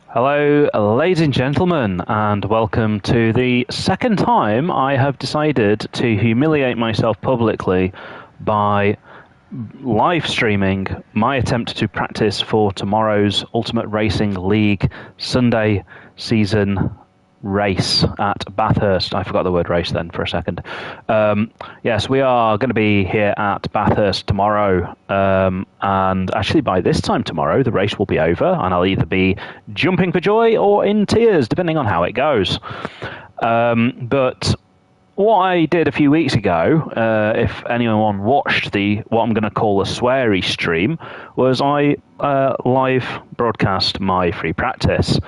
Hello, ladies and gentlemen, and welcome to the second time I have decided to humiliate myself publicly by live streaming my attempt to practice for tomorrow's Ultimate Racing League Sunday season race at Bathurst. I forgot the word race then for a second. Yes, we are going to be here at Bathurst tomorrow, and actually by this time tomorrow the race will be over and I'll either be jumping for joy or in tears, depending on how it goes. But what I did a few weeks ago, if anyone watched what I'm going to call a sweary stream, was I live broadcast my free practice.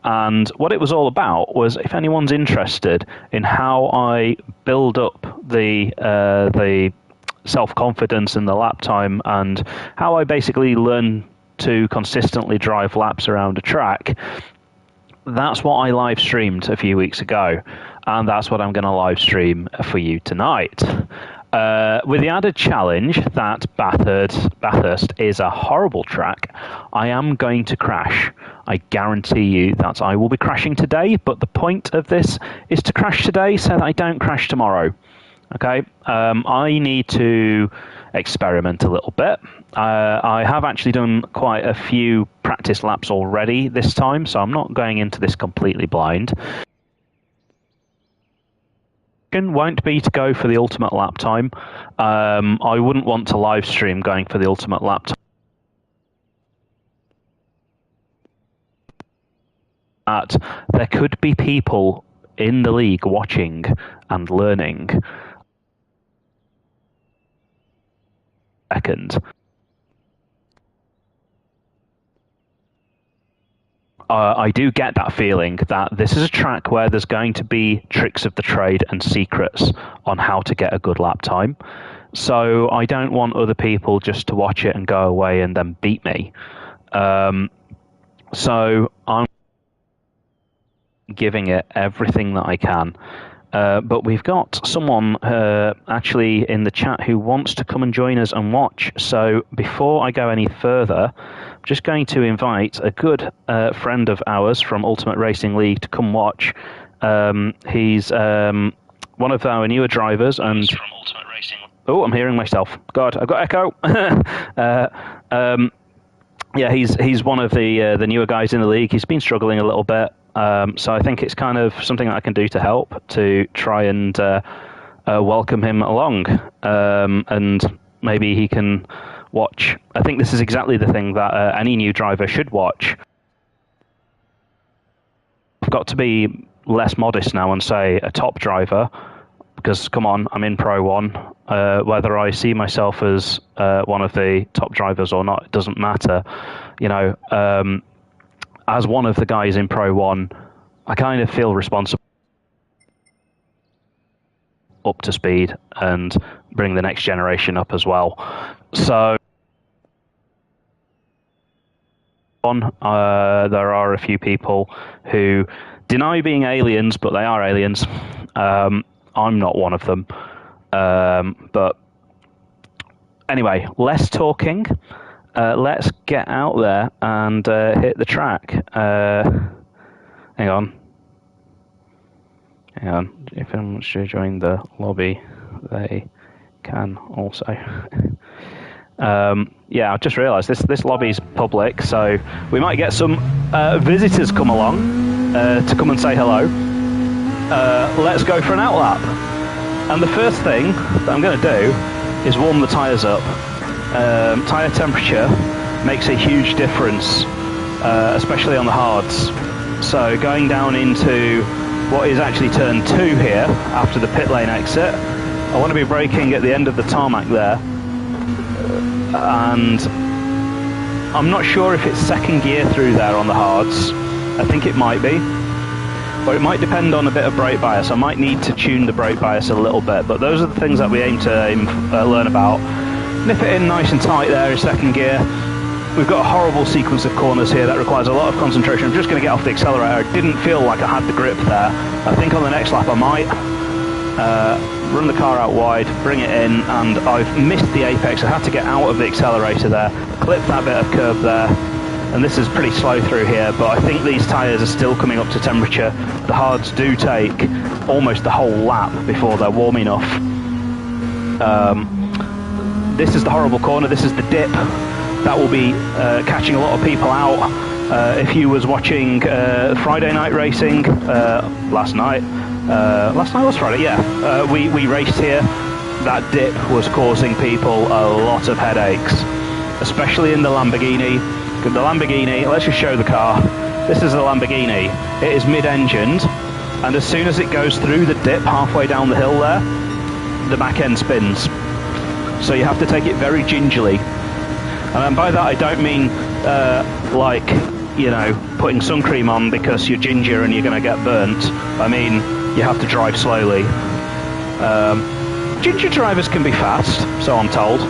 And what it was all about was, if anyone's interested in how I build up the self-confidence and the lap time, and how I basically learn to consistently drive laps around a track, that's what I live streamed a few weeks ago, and that's what I'm going to live stream for you tonight. With the added challenge that Bathurst is a horrible track, I am going to crash. I guarantee you that I will be crashing today, but the point of this is to crash today so that I don't crash tomorrow. Okay, I need to experiment a little bit. I have actually done quite a few practice laps already this time, so I'm not going into this completely blind. Won't be to go for the ultimate lap time. I wouldn't want to live stream going for the ultimate lap time. There could be people in the league watching and learning. Second. I do get that feeling that this is a track where there's going to be tricks of the trade and secrets on how to get a good lap time. So I don't want other people just to watch it and go away and then beat me. So I'm giving it everything that I can. But we've got someone actually in the chat who wants to come and join us and watch. So before I go any further, I'm just going to invite a good friend of ours from Ultimate Racing League to come watch. He's one of our newer drivers, and from Ultimate Racing. Oh, I'm hearing myself. God, I've got echo. Yeah, he's one of the newer guys in the league. He's been struggling a little bit. So I think it's kind of something that I can do to help, to try and welcome him along, and maybe he can watch. I think this is exactly the thing that any new driver should watch. I've got to be less modest now and say a top driver, because come on, I'm in Pro1. Whether I see myself as one of the top drivers or not, it doesn't matter. You know, as one of the guys in Pro1, I kind of feel responsible up to speed and bring the next generation up as well. So there are a few people who deny being aliens, but they are aliens. I'm not one of them. But anyway, less talking. Let's get out there and hit the track. Hang on. If anyone wants to join the lobby, they can also. Yeah, I've just realised this lobby's public, so we might get some visitors come along to come and say hello. Let's go for an outlap. And the first thing that I'm going to do is warm the tyres up. Tyre temperature makes a huge difference, especially on the hards. So going down into what is actually turn 2 here, after the pit lane exit, I want to be braking at the end of the tarmac there. And I'm not sure if it's second gear through there on the hards. I think it might be. But it might depend on a bit of brake bias. I might need to tune the brake bias a little bit. But those are the things that we aim to learn about. Nip it in nice and tight there in second gear. We've got a horrible sequence of corners here that requires a lot of concentration. I'm just going to get off the accelerator. I didn't feel like I had the grip there. I think on the next lap I might run the car out wide, bring it in, and I've missed the apex. I had to get out of the accelerator there, clip that bit of curb there, and this is pretty slow through here, but I think these tyres are still coming up to temperature. The hards do take almost the whole lap before they're warm enough. This is the horrible corner, this is the dip. That will be catching a lot of people out. If you was watching Friday night racing last night was Friday, yeah. We raced here. That dip was causing people a lot of headaches, especially in the Lamborghini. The Lamborghini, let's just show the car. This is the Lamborghini. It is mid-engined, and as soon as it goes through the dip halfway down the hill there, the back end spins. So you have to take it very gingerly. And by that I don't mean like, you know, putting sun cream on because you're ginger and you're going to get burnt. I mean, you have to drive slowly. Ginger drivers can be fast, so I'm told.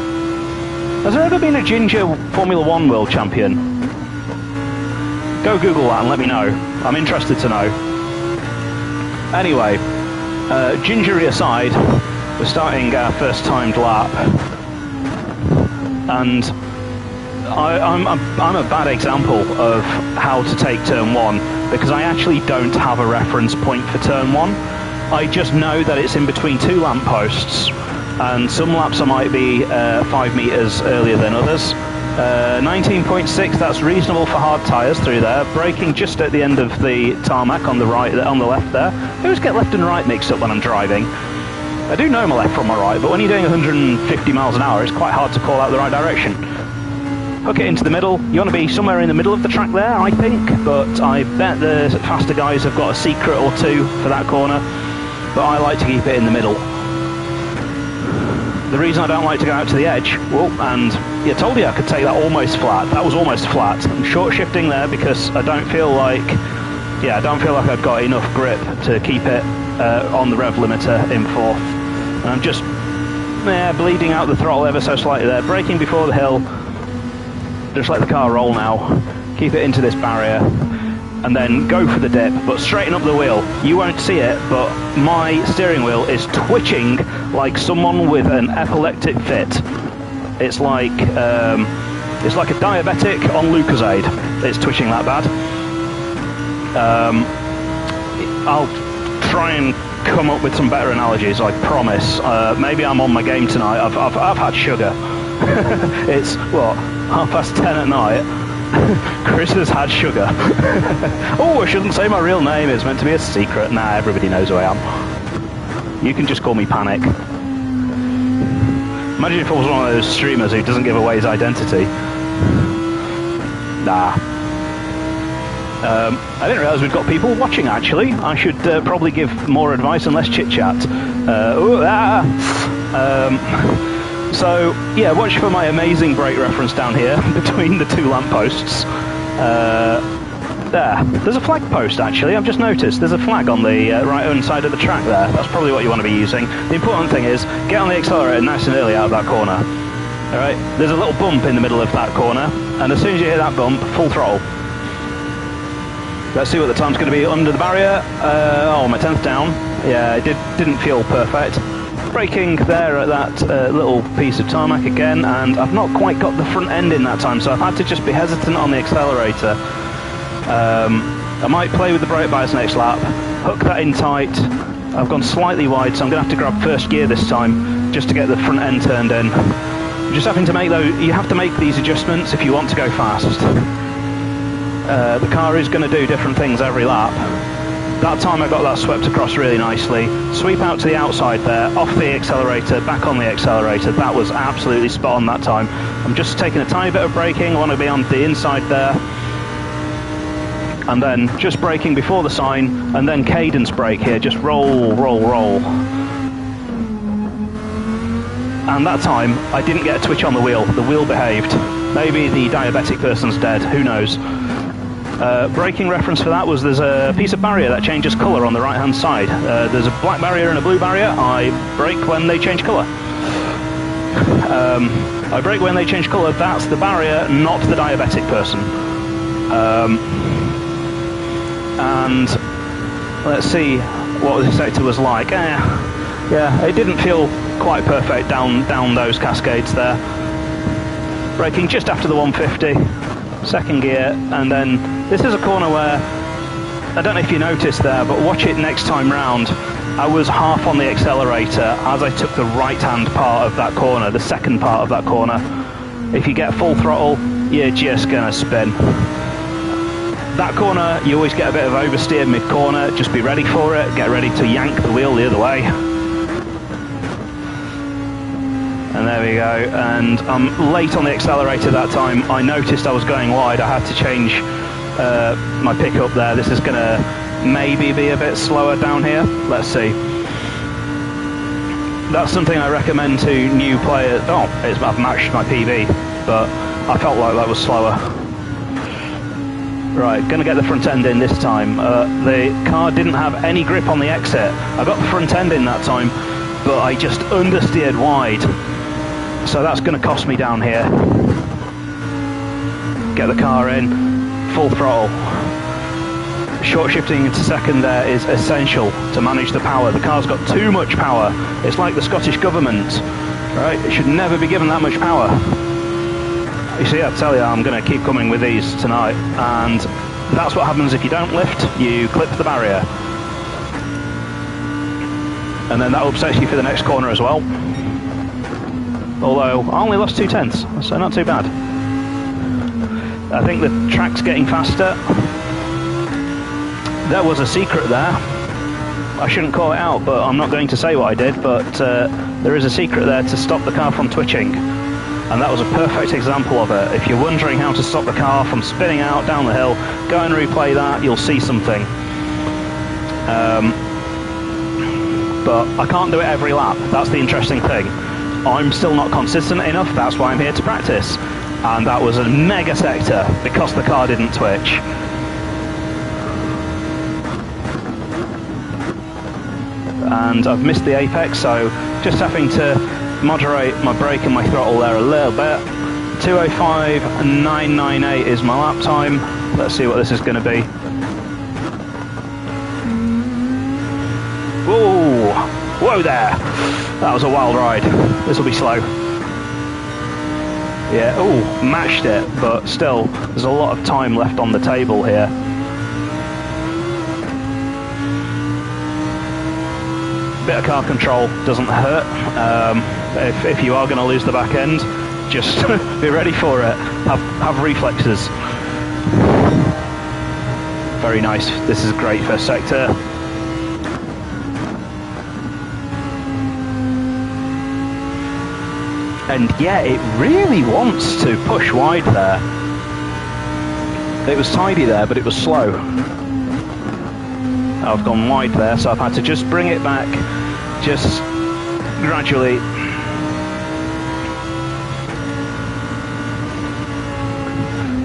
Has there ever been a ginger Formula 1 world champion? Go Google that and let me know. I'm interested to know. Anyway, gingery aside, we're starting our first timed lap. And I'm a bad example of how to take turn 1 because I actually don't have a reference point for turn 1. I just know that it's in between 2 lampposts, and some laps I might be 5 metres earlier than others. 19.6, that's reasonable for hard tyres through there. Braking just at the end of the tarmac on the right, on the left there. I always get left and right mixed up when I'm driving. I do know my left from my right, but when you're doing 150 miles an hour, it's quite hard to call out the right direction. Hook it into the middle. You want to be somewhere in the middle of the track there, I think, but I bet the faster guys have got a secret or two for that corner, but I like to keep it in the middle. The reason I don't like to go out to the edge, well, and I told you I could take that almost flat. That was almost flat. I'm short shifting there because I don't feel like, I've got enough grip to keep it on the rev limiter in 4th. And I'm just bleeding out the throttle ever so slightly there, braking before the hill. Just let the car roll now, keep it into this barrier, and then go for the dip, but straighten up the wheel. You won't see it, but my steering wheel is twitching like someone with an epileptic fit. It's like a diabetic on Lucozade. It's twitching that bad. I'll try and come up with some better analogies, I promise. Maybe I'm on my game tonight. I've had sugar. It's, what, 10:30 at night? Chris has had sugar. Oh, I shouldn't say my real name. It's meant to be a secret. Nah, everybody knows who I am. You can just call me Panic. Imagine if I was one of those streamers who doesn't give away his identity. Nah. I didn't realise we'd got people watching, actually. I should probably give more advice and less chit-chat. So, yeah, watch for my amazing brake reference down here between the 2 lampposts. There's a flag post, actually. I've just noticed there's a flag on the right-hand side of the track there. That's probably what you want to be using. The important thing is, get on the accelerator nice and early out of that corner. Alright, there's a little bump in the middle of that corner, and as soon as you hit that bump, full throttle. Let's see what the time's going to be under the barrier. My 10th down. Yeah, it didn't feel perfect. Braking there at that little piece of tarmac again, and I've not quite got the front end in that time, so I've had to just be hesitant on the accelerator. I might play with the brake bias next lap, hook that in tight. I've gone slightly wide, so I'm going to have to grab first gear this time just to get the front end turned in. I'm just having to make you have to make these adjustments if you want to go fast. The car is going to do different things every lap. That time I got that swept across really nicely. Sweep out to the outside there, off the accelerator, back on the accelerator. That was absolutely spot on that time. I'm just taking a tiny bit of braking. I want to be on the inside there. And then just braking before the sign, and then cadence brake here. Just roll, roll, roll. And that time, I didn't get a twitch on the wheel. The wheel behaved. Maybe the diabetic person's dead. Who knows? Braking reference for that was there's a piece of barrier that changes colour on the right hand side. There's a black barrier and a blue barrier. I brake when they change colour. I brake when they change colour. That's the barrier, not the diabetic person. And let's see what the sector was like. Yeah, it didn't feel quite perfect down those cascades there. Braking just after the 150. second gear, and then this is a corner where, I don't know if you noticed there, but watch it next time round. I was half on the accelerator as I took the right-hand part of that corner, the second part of that corner. If you get full throttle, you're just gonna spin. That corner, you always get a bit of oversteer mid-corner, just be ready for it, get ready to yank the wheel the other way. And there we go, and I'm late on the accelerator that time. I noticed I was going wide, I had to change my pickup there. This is gonna maybe be a bit slower down here, let's see. That's something I recommend to new players. Oh, I've matched my PB, but I felt like that was slower. Right, gonna get the front end in this time. The car didn't have any grip on the exit. I got the front end in that time, but I just understeered wide. So that's gonna cost me down here. Get the car in, full throttle. Short shifting into second there is essential to manage the power. The car's got too much power. It's like the Scottish government, right? It should never be given that much power. You see, I tell you, I'm going to keep coming with these tonight, and that's what happens if you don't lift, you clip the barrier. And then that upsets you for the next corner as well. Although, I only lost 2/10, so not too bad. I think the track's getting faster. There was a secret there. I shouldn't call it out, but I'm not going to say what I did, but there is a secret there to stop the car from twitching. And that was a perfect example of it. If you're wondering how to stop the car from spinning out down the hill, go and replay that, you'll see something. But I can't do it every lap, that's the interesting thing. I'm still not consistent enough, that's why I'm here to practice. And that was a mega sector, because the car didn't twitch. And I've missed the apex, so just having to moderate my brake and my throttle there a little bit. 2:05.998 is my lap time. Let's see what this is going to be. Whoa! Whoa there! That was a wild ride. This will be slow. Yeah, oh, matched it, but still, there's a lot of time left on the table here. Bit of car control doesn't hurt. If you are going to lose the back end, just be ready for it. Have reflexes. Very nice. This is a great first sector. And yeah, it really wants to push wide there. It was tidy there, but it was slow. I've gone wide there, so I've had to just bring it back, just gradually.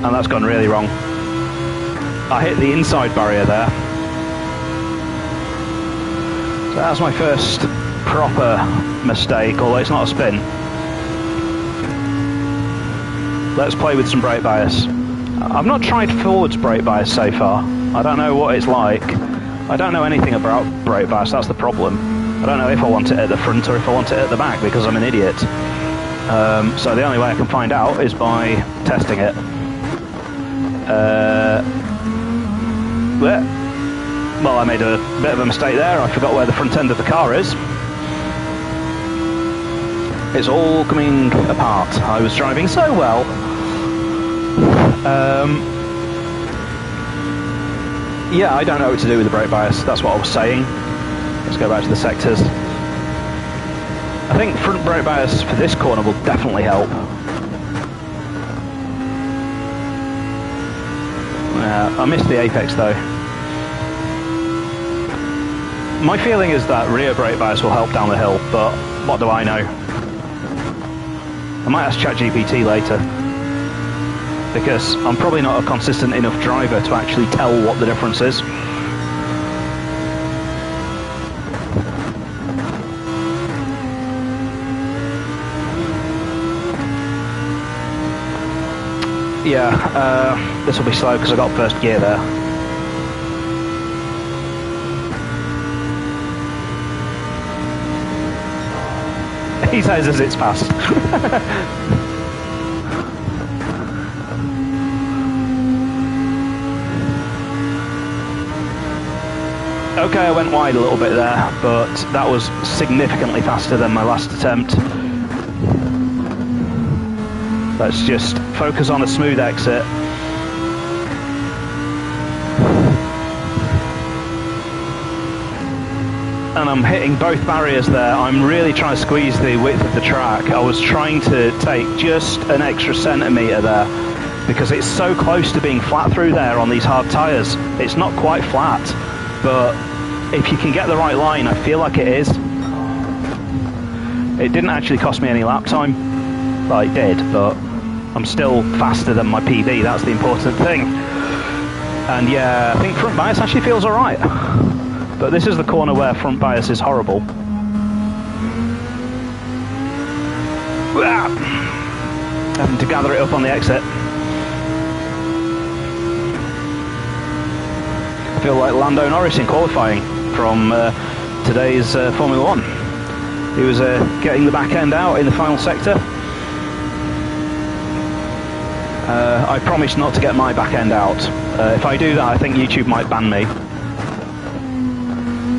And that's gone really wrong. I hit the inside barrier there. So that's my first proper mistake, although it's not a spin. Let's play with some brake bias. I've not tried forwards brake bias so far. I don't know what it's like. I don't know anything about brake bias, that's the problem. I don't know if I want it at the front or if I want it at the back because I'm an idiot. So the only way I can find out is by testing it. Well, I made a bit of a mistake there. I forgot where the front end of the car is. It's all coming apart. I was driving so well. Yeah, I don't know what to do with the brake bias. That's what I was saying. Let's go back to the sectors. I think front brake bias for this corner will definitely help. I missed the apex though. My feeling is that rear brake bias will help down the hill, but what do I know? I might ask ChatGPT later, because I'm probably not a consistent enough driver to actually tell what the difference is. Yeah, this will be slow because I got first gear there. He says as it's passed. Okay, I went wide a little bit there, but that was significantly faster than my last attempt. Let's just focus on a smooth exit. And I'm hitting both barriers there. I'm really trying to squeeze the width of the track. I was trying to take just an extra centimetre there because it's so close to being flat through there on these hard tyres. It's not quite flat, but if you can get the right line, I feel like it is. It didn't actually cost me any lap time. Well, it did, but I'm still faster than my PB. That's the important thing. And yeah, I think front bias actually feels alright. But this is the corner where front bias is horrible. Having to gather it up on the exit. I feel like Lando Norris in qualifying from today's Formula 1. He was getting the back end out in the final sector. I promised not to get my back end out. If I do that, I think YouTube might ban me.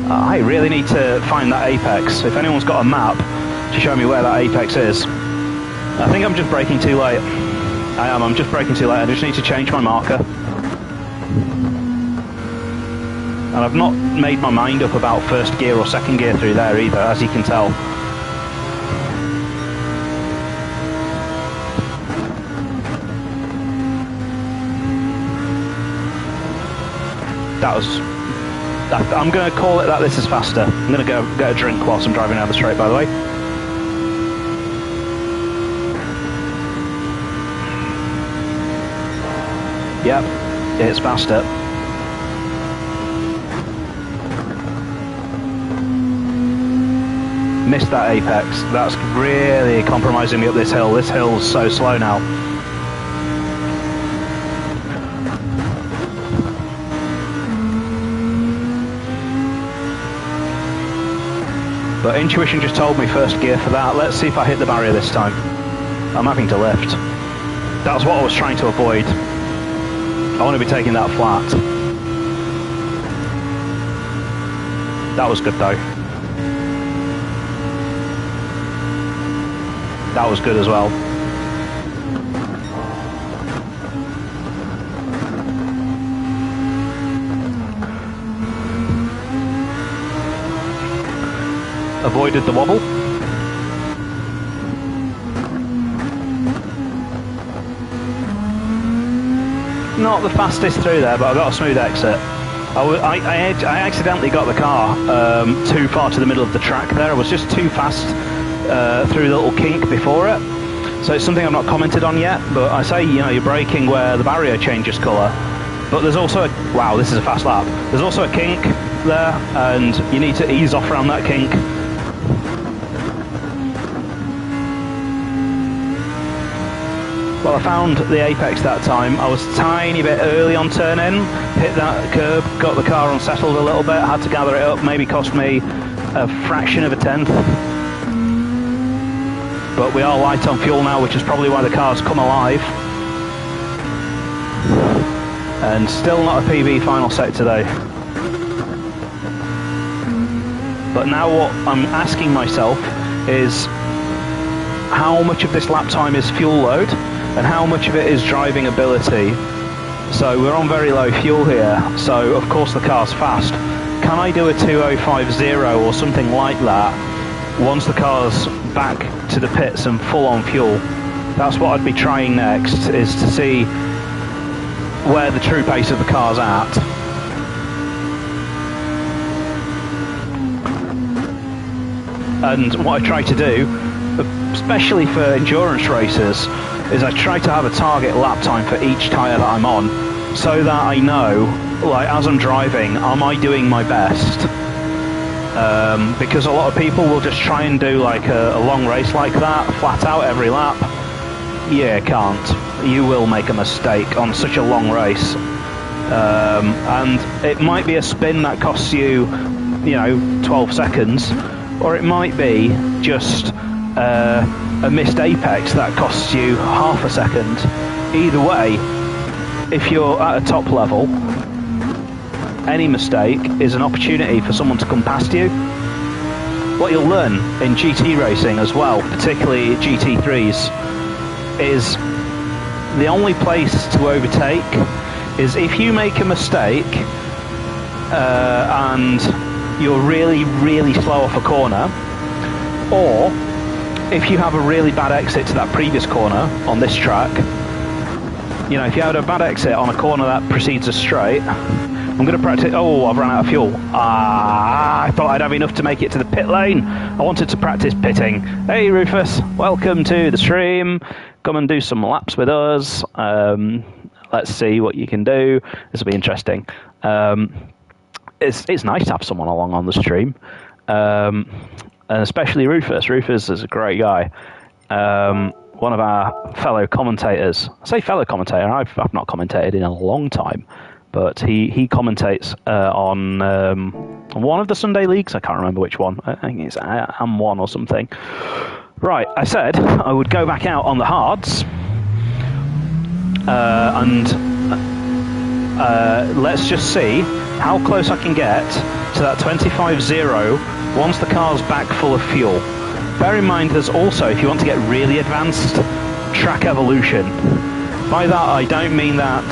I really need to find that apex. If anyone's got a map to show me where that apex is. I think I'm just braking too late. I'm just braking too late. I just need to change my marker. And I've not made my mind up about first gear or second gear through there either, as you can tell. That was... I'm going to call it that this is faster. I'm going to go get a drink whilst I'm driving down the straight, by the way. Yep, it's faster. Missed that apex. That's really compromising me up this hill. This hill's so slow now. But intuition just told me first gear for that. Let's see if I hit the barrier this time. I'm having to lift. That's what I was trying to avoid. I want to be taking that flat. That was good though. That was good as well. Avoided the wobble. Not the fastest through there, but I got a smooth exit. I accidentally got the car too far to the middle of the track there. I was just too fast through the little kink before it. So it's something I've not commented on yet, but I say, you know, you're braking where the barrier changes colour. But there's also a... Wow, this is a fast lap. There's also a kink there, and you need to ease off around that kink. Well, I found the apex that time. I was a tiny bit early on turn in, hit that curb, got the car unsettled a little bit, had to gather it up, maybe cost me a fraction of a tenth. But we are light on fuel now, which is probably why the car's come alive. And still not a PB final set today. But now what I'm asking myself is how much of this lap time is fuel load and how much of it is driving ability. So we're on very low fuel here, so of course the car's fast. Can I do a 2050 or something like that once the car's back to the pits and full on fuel? That's what I'd be trying next, is to see where the true pace of the car's at. And what I try to do, especially for endurance races, is I try to have a target lap time for each tyre that I'm on, so that I know, like, as I'm driving, am I doing my best? Because a lot of people will just try and do like a long race like that, flat out every lap. Yeah, can't. You will make a mistake on such a long race. And it might be a spin that costs you, you know, 12 seconds, or it might be just a missed apex that costs you half a second. Either way, if you're at a top level, any mistake is an opportunity for someone to come past you. What you'll learn in GT racing as well, particularly GT3s, is the only place to overtake is if you make a mistake and you're really, really slow off a corner, or if you have a really bad exit to that previous corner on this track. You know, if you had a bad exit on a corner that precedes a straight, I'm going to practice... Oh, I've run out of fuel. I thought I'd have enough to make it to the pit lane. I wanted to practice pitting. Hey, Rufus, welcome to the stream. Come and do some laps with us. Let's see what you can do. This will be interesting. It's nice to have someone along on the stream, and especially Rufus. Rufus is a great guy. One of our fellow commentators. I say fellow commentator. I've not commentated in a long time, but he commentates on one of the Sunday leagues. I can't remember which one. I think it's AM1 or something. Right, I said I would go back out on the hards, and let's just see how close I can get to that 25.0 once the car's back full of fuel. Bear in mind there's also, if you want to get really advanced, track evolution. By that I don't mean that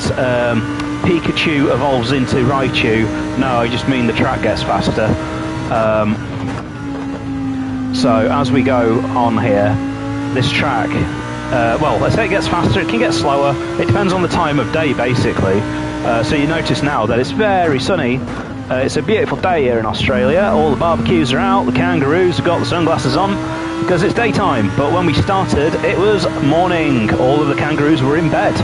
Pikachu evolves into Raichu. No, I just mean the track gets faster. So as we go on here, this track, well, let's say it gets faster, it can get slower. It depends on the time of day, basically. So you notice now that it's very sunny. It's a beautiful day here in Australia. All the barbecues are out, the kangaroos have got the sunglasses on because it's daytime. But when we started, it was morning. All of the kangaroos were in bed.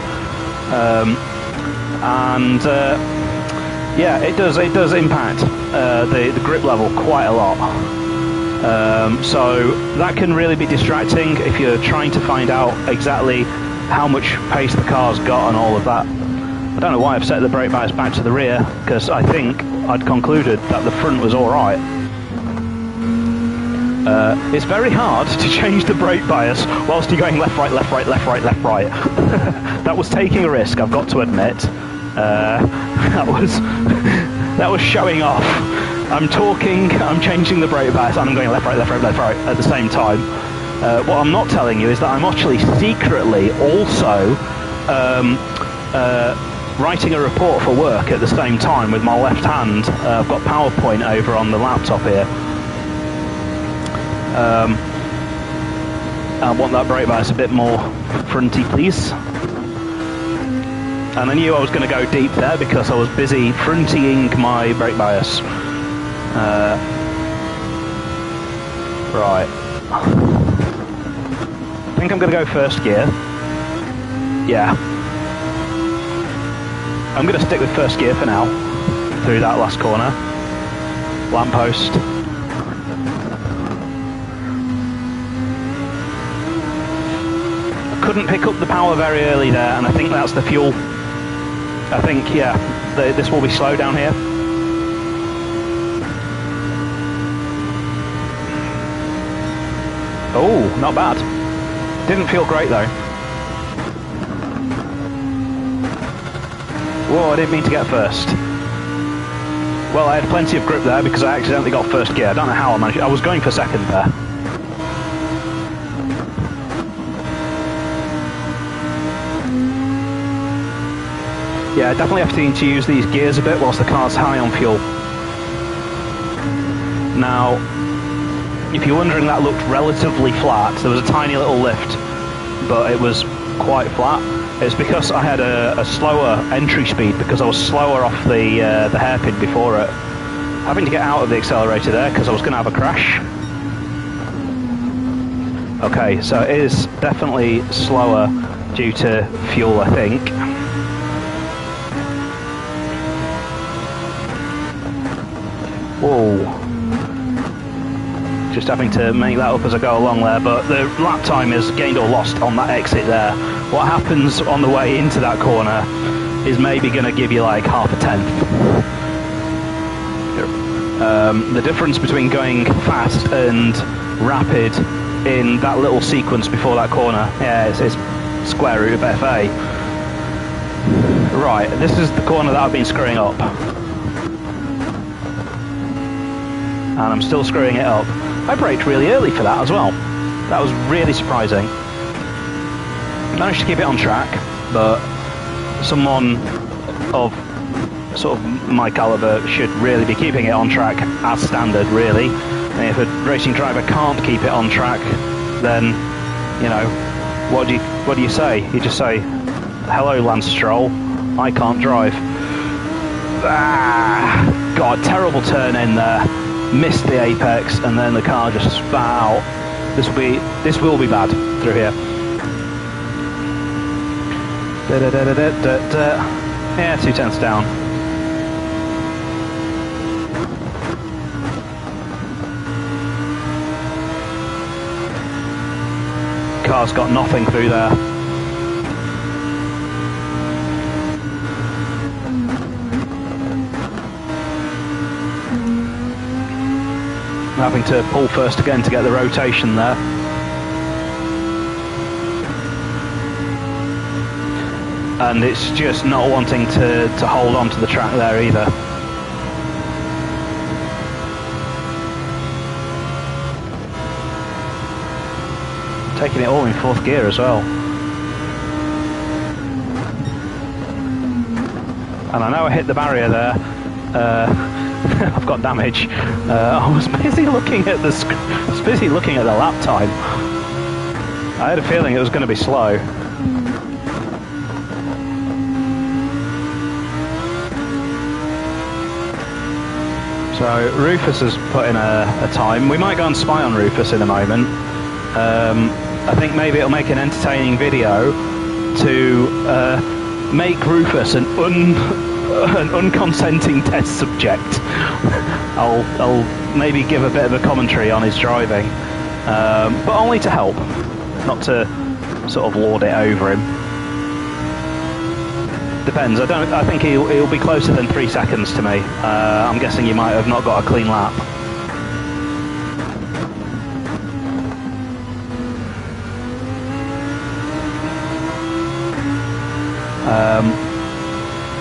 Yeah, it does impact the grip level quite a lot. So that can really be distracting if you're trying to find out exactly how much pace the car's got and all of that. I don't know why I've set the brake bias back to the rear, because I think I'd concluded that the front was alright. It's very hard to change the brake bias whilst you're going left, right, left, right, left, right, left, right. That was taking a risk, I've got to admit. That was showing off. I'm talking, I'm changing the brake bias, and I'm going left, right, left, right, left, right at the same time. What I'm not telling you is that I'm actually secretly also writing a report for work at the same time with my left hand. I've got PowerPoint over on the laptop here. I want that brake bias a bit more fronty, please. And I knew I was going to go deep there because I was busy frontying my brake bias. Right. I think I'm going to go first gear. Yeah. I'm going to stick with first gear for now, through that last corner. Lamppost. I couldn't pick up the power very early there, and I think that's the fuel. I think, yeah, this will be slow down here. Oh, not bad. Didn't feel great though. Whoa, I didn't mean to get first. Well, I had plenty of grip there because I accidentally got first gear. I don't know how I managed it. I was going for second there. Yeah, definitely have to use these gears a bit whilst the car's high on fuel. Now, if you're wondering, that looked relatively flat. There was a tiny little lift, but it was quite flat. It's because I had a slower entry speed because I was slower off the hairpin before it. Having to get out of the accelerator there because I was going to have a crash. Okay, so it is definitely slower due to fuel, I think. Whoa. Just having to make that up as I go along there, but the lap time is gained or lost on that exit there. What happens on the way into that corner is maybe going to give you like half a tenth. The difference between going fast and rapid in that little sequence before that corner, yeah, it's square root of FA. Right, this is the corner that I've been screwing up. and I'm still screwing it up. I braked really early for that as well. That was really surprising. Managed to keep it on track, but someone of sort of my caliber should really be keeping it on track as standard, really. And if a racing driver can't keep it on track, then, you know, what do you say? You just say, hello, Lance Stroll, I can't drive. Ah, got a terrible turn in there, missed the apex, and then the car just spat out. This will be bad through here. Yeah, 2/10 down. Car's got nothing through there. I'm having to pull first again to get the rotation there. And it's just not wanting to hold on to the track there either. Taking it all in fourth gear as well. And I know I hit the barrier there. I've got damage. I was busy looking at the lap time. I had a feeling it was going to be slow. So Rufus has put in a time. We might go and spy on Rufus in a moment. I think maybe it'll make an entertaining video to make Rufus an unconsenting test subject. I'll maybe give a bit of a commentary on his driving, but only to help, not to sort of lord it over him. Depends. I think he'll be closer than 3 seconds to me. I'm guessing he might have not got a clean lap.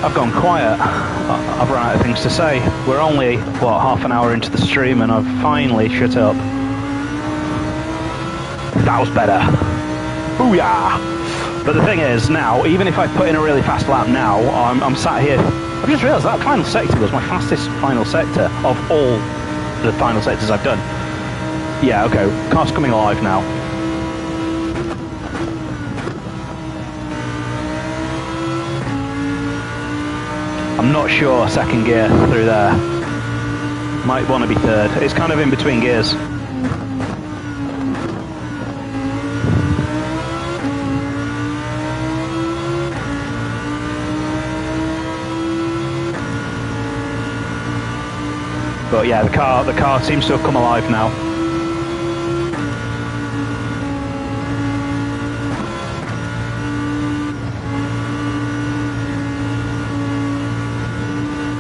I've gone quiet. I've run out of things to say. We're only, what, half an hour into the stream and I've finally shut up. That was better. Booyah! But the thing is, now, even if I put in a really fast lap now, I'm sat here. I've just realised that final sector was my fastest final sector of all the final sectors I've done. Yeah, okay, car's coming alive now. I'm not sure second gear through there. Might want to be third. It's kind of in between gears. But yeah, the car seems to have come alive now.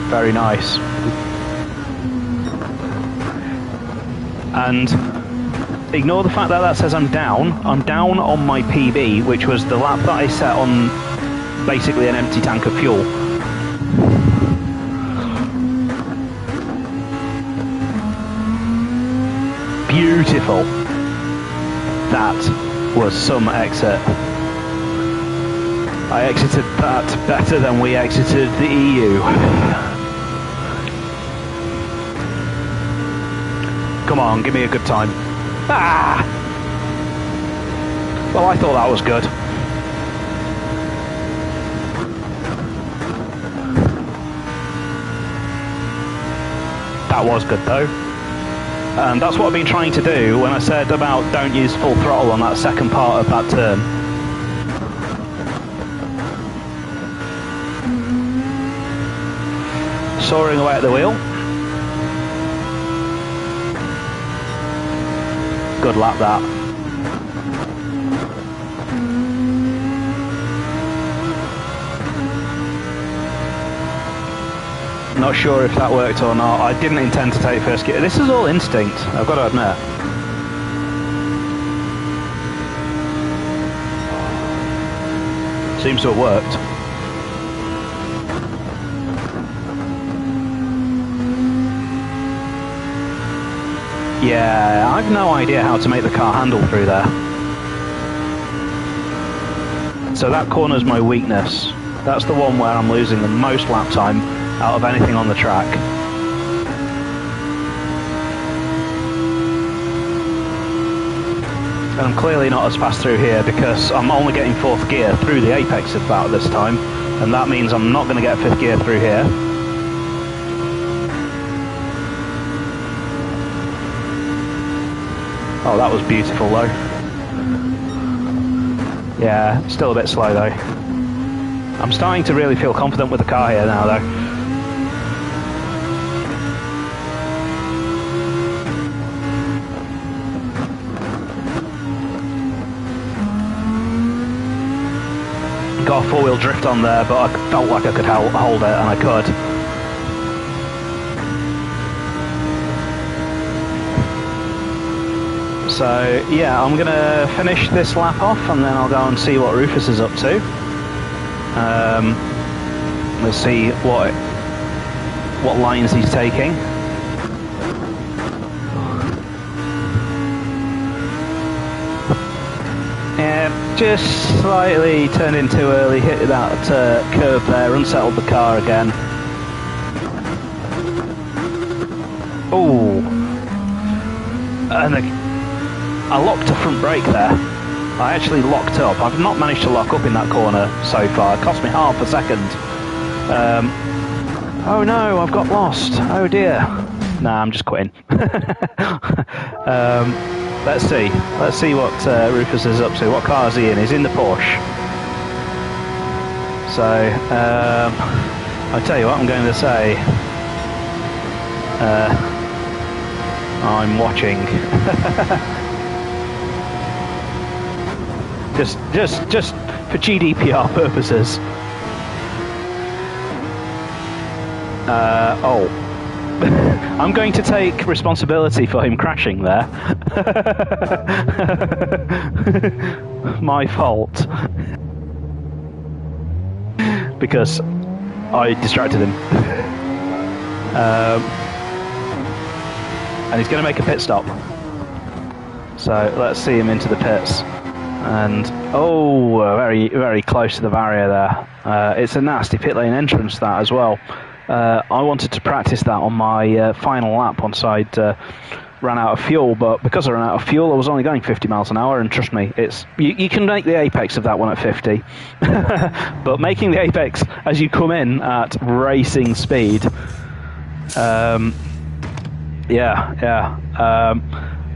Very nice. And ignore the fact that that says I'm down. I'm down on my PB, which was the lap that I set on basically an empty tank of fuel. Beautiful. That was some exit. I exited that better than we exited the EU. Come on, give me a good time. Ah! Well, I thought that was good. That was good though. And that's what I've been trying to do when I said about don't use full throttle on that second part of that turn. Soaring away at the wheel. Good lap that. Not sure if that worked or not. I didn't intend to take first gear. This is all instinct, I've got to admit. Seems to have worked. Yeah, I've no idea how to make the car handle through there. So that corner's my weakness. That's the one where I'm losing the most lap time out of anything on the track. And I'm clearly not as fast through here because I'm only getting 4th gear through the apex about this time, and that means I'm not going to get 5th gear through here. Oh, that was beautiful though. Yeah, still a bit slow though. I'm starting to really feel confident with the car here now though. Got a 4-wheel drift on there, but I felt like I could hold it, and I could. So yeah, I'm going to finish this lap off, and then I'll go and see what Rufus is up to. Let's see what lines he's taking. Yeah, just slightly turned in too early, hit that curve there, unsettled the car again. Oh, and I locked a front brake there. I actually locked up. I've not managed to lock up in that corner so far. It cost me half a second. Oh no, I've got lost. Oh dear. Nah, I'm just quitting. Let's see what Rufus is up to. What car is he in? He's in the Porsche. So, I'll tell you what I'm going to say. I'm watching. just for GDPR purposes. Oh. I'm going to take responsibility for him crashing there. My fault. Because I distracted him. And he's going to make a pit stop. So let's see him into the pits. And oh, very, very close to the barrier there. It's a nasty pit lane entrance, that as well. I wanted to practice that on my final lap once I'd ran out of fuel, but because I ran out of fuel, I was only going 50 miles an hour, and trust me, it's you can make the apex of that one at 50, but making the apex as you come in at racing speed,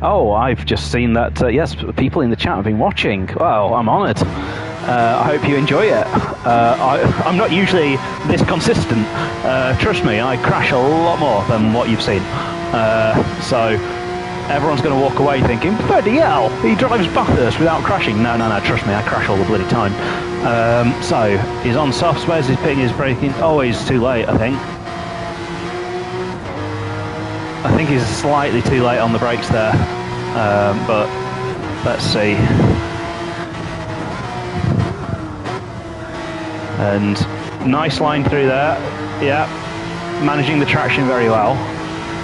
oh, I've just seen that, yes, people in the chat have been watching. Well, I'm honoured. I hope you enjoy it. I'm not usually this consistent. Trust me, I crash a lot more than what you've seen. So everyone's going to walk away thinking, bloody hell, he drives Bathurst without crashing. No, trust me, I crash all the bloody time. So he's on softs. Where's his ping? He's braking. Oh, he's too late, I think. I think he's slightly too late on the brakes there. But let's see. And nice line through there, yeah, managing the traction very well,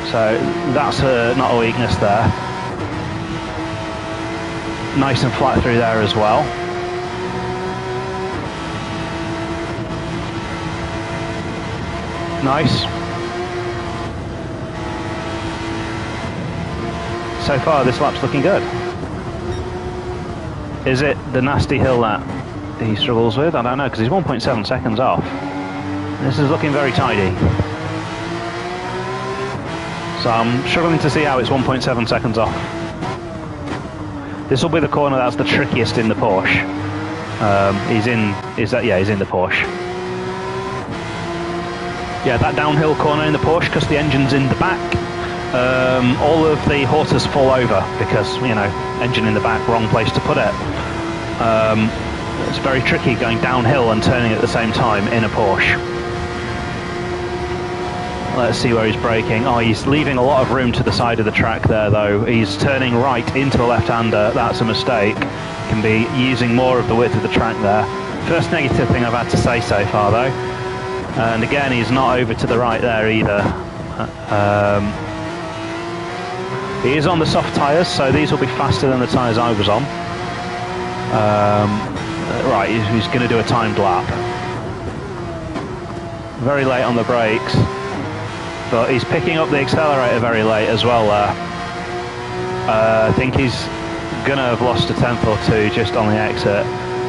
so that's not a weakness there. Nice and flat through there as well. Nice. So far this lap's looking good. Is it the nasty hill that he struggles with? I don't know, because he's 1.7 seconds off. This is looking very tidy. So I'm struggling to see how it's 1.7 seconds off. This will be the corner that's the trickiest in the Porsche. He's in the Porsche. Yeah, that downhill corner in the Porsche, because the engine's in the back. All of the horses fall over because, you know, engine in the back, wrong place to put it. It's very tricky going downhill and turning at the same time in a Porsche. Let's see where he's braking. Oh, he's leaving a lot of room to the side of the track there, though. He's turning right into a left-hander. That's a mistake. Can be using more of the width of the track there. First negative thing I've had to say so far, though. And again, he's not over to the right there either. He is on the soft tyres, so these will be faster than the tyres I was on. Right, he's going to do a timed lap. Very late on the brakes, but he's picking up the accelerator very late as well there. I think he's going to have lost a tenth or two just on the exit.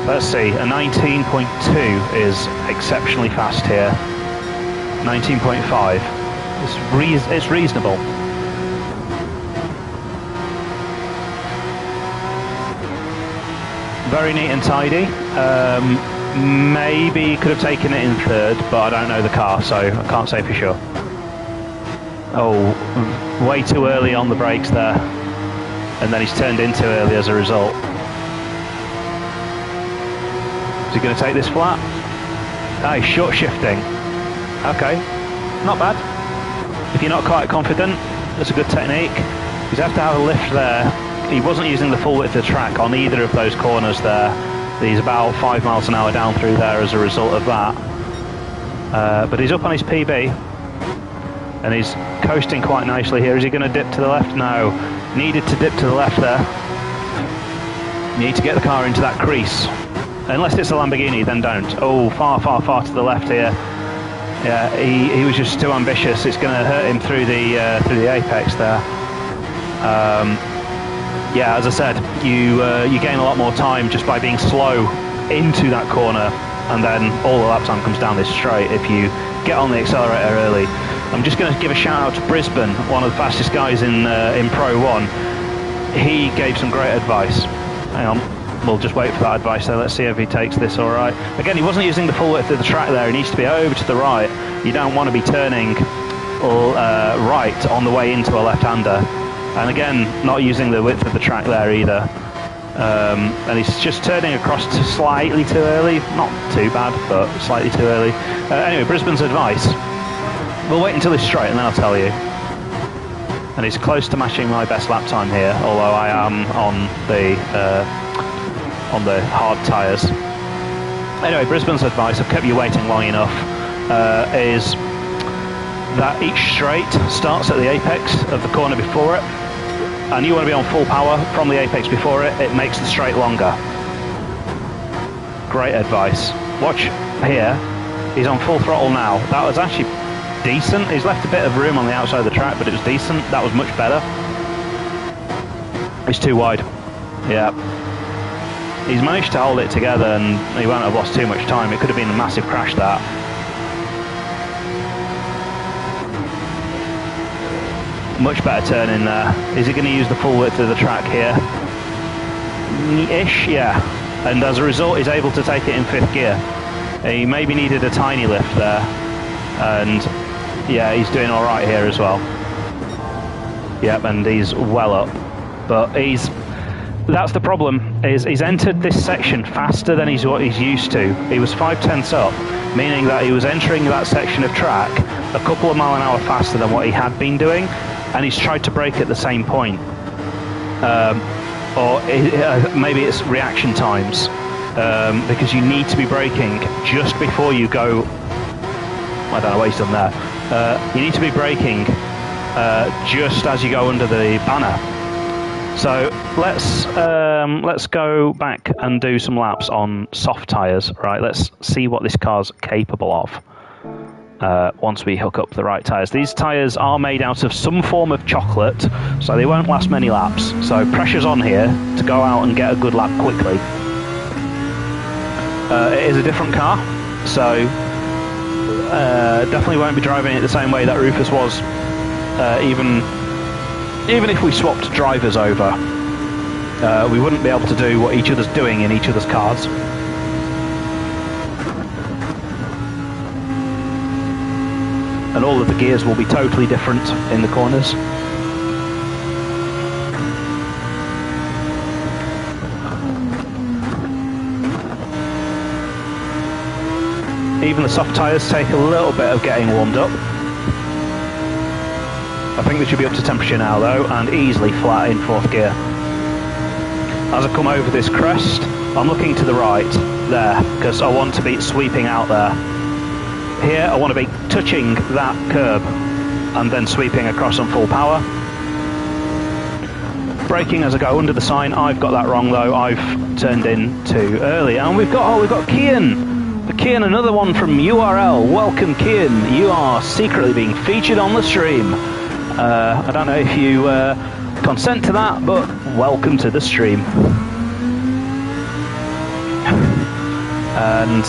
Let's see, a 19.2 is exceptionally fast here. 19.5, it's reasonable. Very neat and tidy. Maybe could have taken it in third, but I don't know the car, so I can't say for sure. Oh, way too early on the brakes there, and then he's turned in too early as a result. Is he going to take this flat? Ah, he's short shifting. Okay, not bad. If you're not quite confident, that's a good technique. You have to have a lift there. He wasn't using the full width of the track on either of those corners there. He's about 5 miles an hour down through there as a result of that. But he's up on his PB. And he's coasting quite nicely here. Is he going to dip to the left? No. Needed to dip to the left there. You need to get the car into that crease. Unless it's a Lamborghini, then don't. Oh, far, far, far to the left here. Yeah, he was just too ambitious. It's going to hurt him through the apex there. Yeah, as I said, you gain a lot more time just by being slow into that corner, and then all the lap time comes down this straight if you get on the accelerator early. I'm just going to give a shout out to Brisbane, one of the fastest guys in PRO1. He gave some great advice. Hang on, we'll just wait for that advice there. Let's see if he takes this all right. Again, he wasn't using the full width of the track there. He needs to be over to the right. You don't want to be turning right on the way into a left-hander. And again, not using the width of the track there either. And he's just turning across slightly too early. Not too bad, but slightly too early. Anyway, Brisbane's advice. We'll wait until he's straight and then I'll tell you. And he's close to matching my best lap time here, although I am on the hard tyres. Anyway, Brisbane's advice, I've kept you waiting long enough, is that each straight starts at the apex of the corner before it, and you want to be on full power from the apex before it. It makes the straight longer. Great advice. Watch here, he's on full throttle now. That was actually decent. He's left a bit of room on the outside of the track, but it was decent. That was much better. It's too wide. Yeah. He's managed to hold it together and he won't have lost too much time. It could have been a massive crash, that. Much better turn in there. Is he going to use the full width of the track here? Ish, yeah. And as a result, he's able to take it in fifth gear. He maybe needed a tiny lift there. And yeah, he's doing all right here as well. Yep, and he's well up. But that's the problem, is he's entered this section faster than he's used to. He was 5/10 up, meaning that he was entering that section of track a couple of miles an hour faster than what he had been doing, and he's tried to brake at the same point. Maybe it's reaction times, because you need to be braking just before you go. I don't know what he's done there. You need to be braking just as you go under the banner. So let's go back and do some laps on soft tyres. Right, let's see what this car's capable of once we hook up the right tyres. These tyres are made out of some form of chocolate, so they won't last many laps. So pressure's on here to go out and get a good lap quickly. It is a different car, so definitely won't be driving it the same way that Rufus was, even if we swapped drivers over. We wouldn't be able to do what each other's doing in each other's cars. And all of the gears will be totally different in the corners. Even the soft tyres take a little bit of getting warmed up. I think they should be up to temperature now though, and easily flat in fourth gear. As I come over this crest, I'm looking to the right there, because I want to be sweeping out there. Here I want to be touching that curb and then sweeping across on full power. braking as I go under the sign. I've got that wrong though. I've turned in too early, and we've got Kian. Kian, another one from URL. Welcome, Kian. You are secretly being featured on the stream. I don't know if you consent to that, but welcome to the stream. And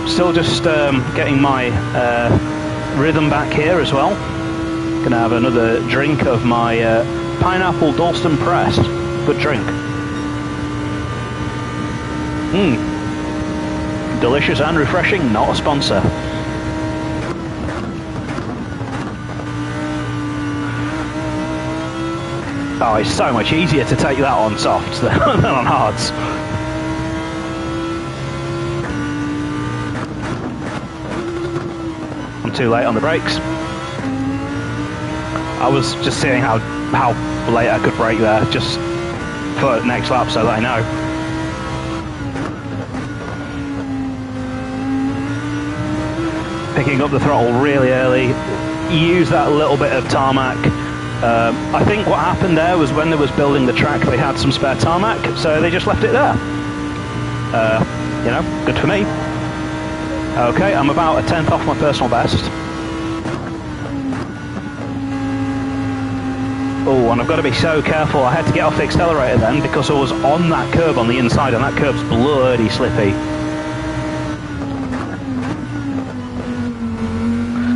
still just getting my rhythm back here as well. Gonna have another drink of my pineapple Dalston Press. Good drink. Delicious and refreshing, not a sponsor. Oh, it's so much easier to take that on softs than on hards. I'm too late on the brakes. I was just seeing how late I could brake there, just for next lap so that I know. Picking up the throttle really early, use that little bit of tarmac. I think what happened there was when they was building the track, they had some spare tarmac, so they just left it there. You know, good for me. Okay, I'm about a 10th off my personal best. Oh, and I've got to be so careful. I had to get off the accelerator then because I was on that curb on the inside, and that curb's bloody slippy.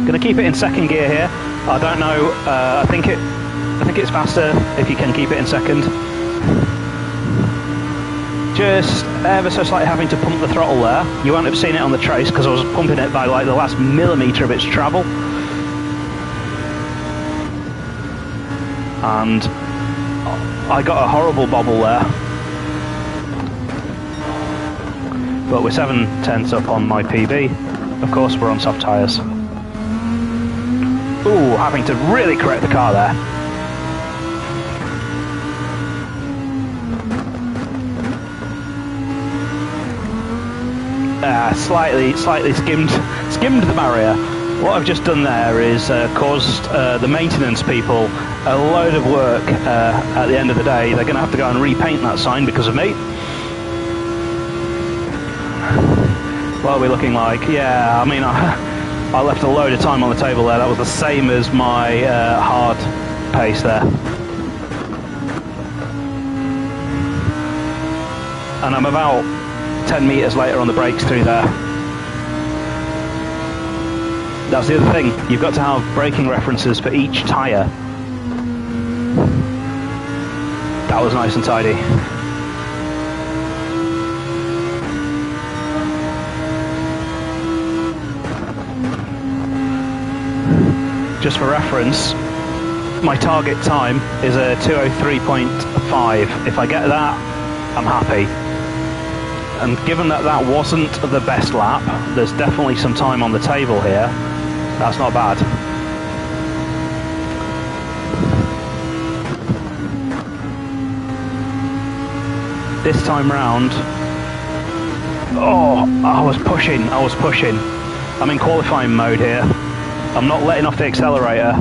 Gonna keep it in second gear here. I don't know. I think it's faster if you can keep it in second. Just ever so slightly having to pump the throttle there. You won't have seen it on the trace because I was pumping it by like the last millimetre of its travel. And I got a horrible bobble there. But we're 7/10 up on my PB. Of course, we're on soft tyres. Ooh, having to really correct the car there. Slightly skimmed the barrier. What I've just done there is caused the maintenance people a load of work at the end of the day. They're going to have to go and repaint that sign because of me. What are we looking like? Yeah, I mean, I left a load of time on the table there. That was the same as my hard pace there. And I'm about 10 metres later on the brakes through there. That's the other thing, you've got to have braking references for each tyre. That was nice and tidy. Just for reference, my target time is a 2:03.5. If I get that, I'm happy. And given that that wasn't the best lap, there's definitely some time on the table here. That's not bad. This time round, oh, I was pushing. I'm in qualifying mode here. I'm not letting off the accelerator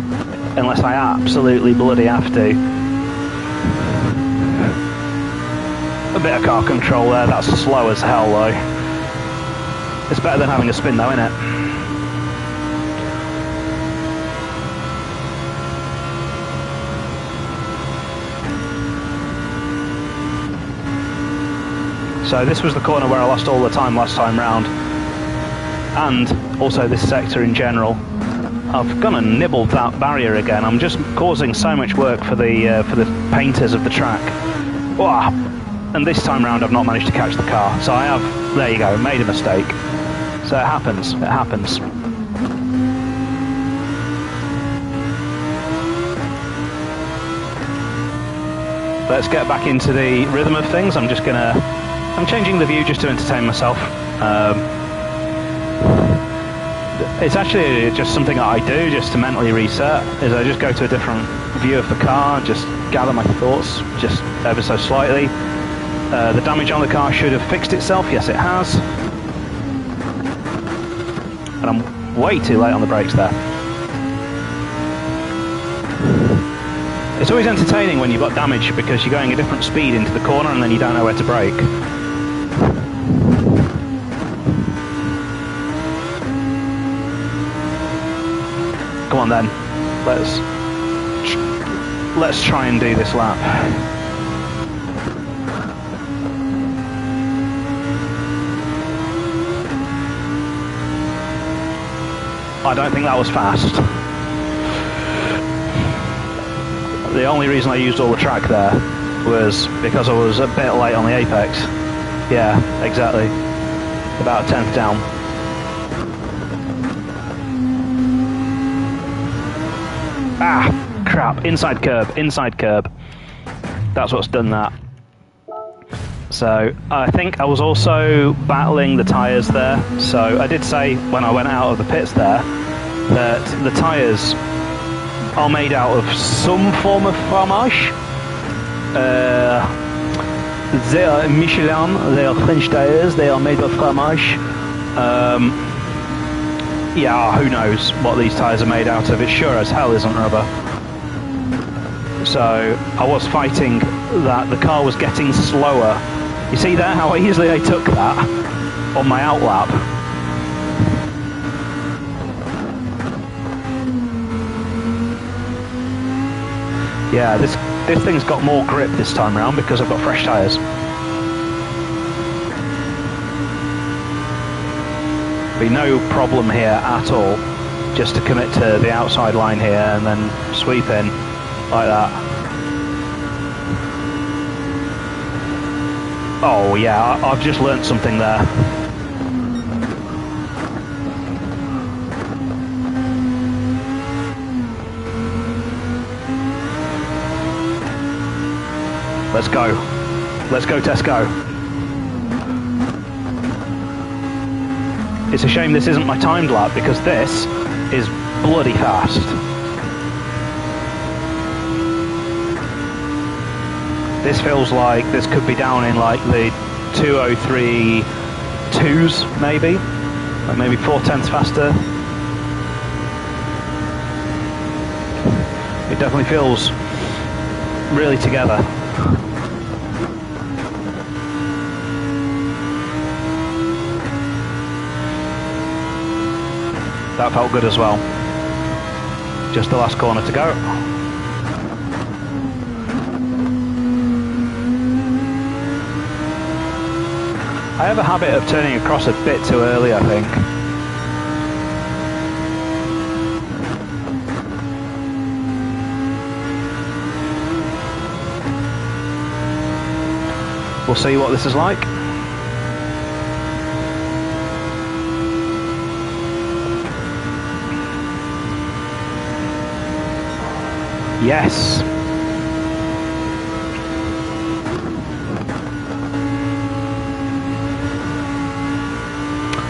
unless I absolutely bloody have to. A bit of car control there, that's slow as hell though. It's better than having a spin though, isn't it? So this was the corner where I lost all the time last time round. And also this sector in general. I've gone and nibbled that barrier again. I'm just causing so much work for the painters of the track. Wow. And this time round I've not managed to catch the car. So I have, there you go, made a mistake. So it happens, it happens. Let's get back into the rhythm of things. I'm changing the view just to entertain myself. It's actually just something that I do just to mentally reset, is I just go to a different view of the car, just gather my thoughts just ever so slightly. The damage on the car should have fixed itself, yes it has. And I'm way too late on the brakes there. It's always entertaining when you've got damage because you're going a different speed into the corner and then you don't know where to brake. Come on then, let's try and do this lap. I don't think that was fast. The only reason I used all the track there was because I was a bit late on the apex. Yeah, exactly. About a tenth down. Ah, crap. Inside curb, inside curb. That's what's done that. So, I think I was also battling the tyres there. So, I did say when I went out of the pits there that the tyres are made out of some form of fromage. They are Michelin, they are French tyres, they are made of fromage. Yeah, who knows what these tyres are made out of. It sure as hell isn't rubber. So I was fighting that the car was getting slower. You see there how easily I took that on my outlap? Yeah, this thing's got more grip this time around because I've got fresh tyres. Be no problem here at all, just to commit to the outside line here and then sweep in like that. Oh yeah, I've just learnt something there. Let's go. Let's go, Tesco. It's a shame this isn't my timed lap because this is bloody fast. This feels like this could be down in like the 2:03.2s maybe. Like maybe 0.4 faster. It definitely feels really together. That felt good as well. Just the last corner to go. I have a habit of turning across a bit too early, I think. We'll see what this is like. Yes.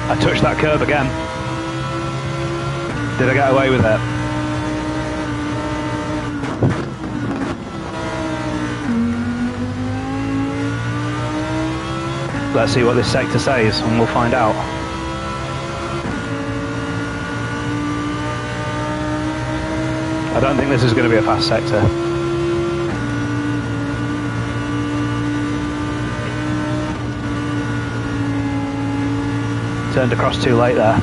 I touched that curb again. Did I get away with it? Let's see what this sector says and we'll find out. I don't think this is going to be a fast sector. Turned across too late there.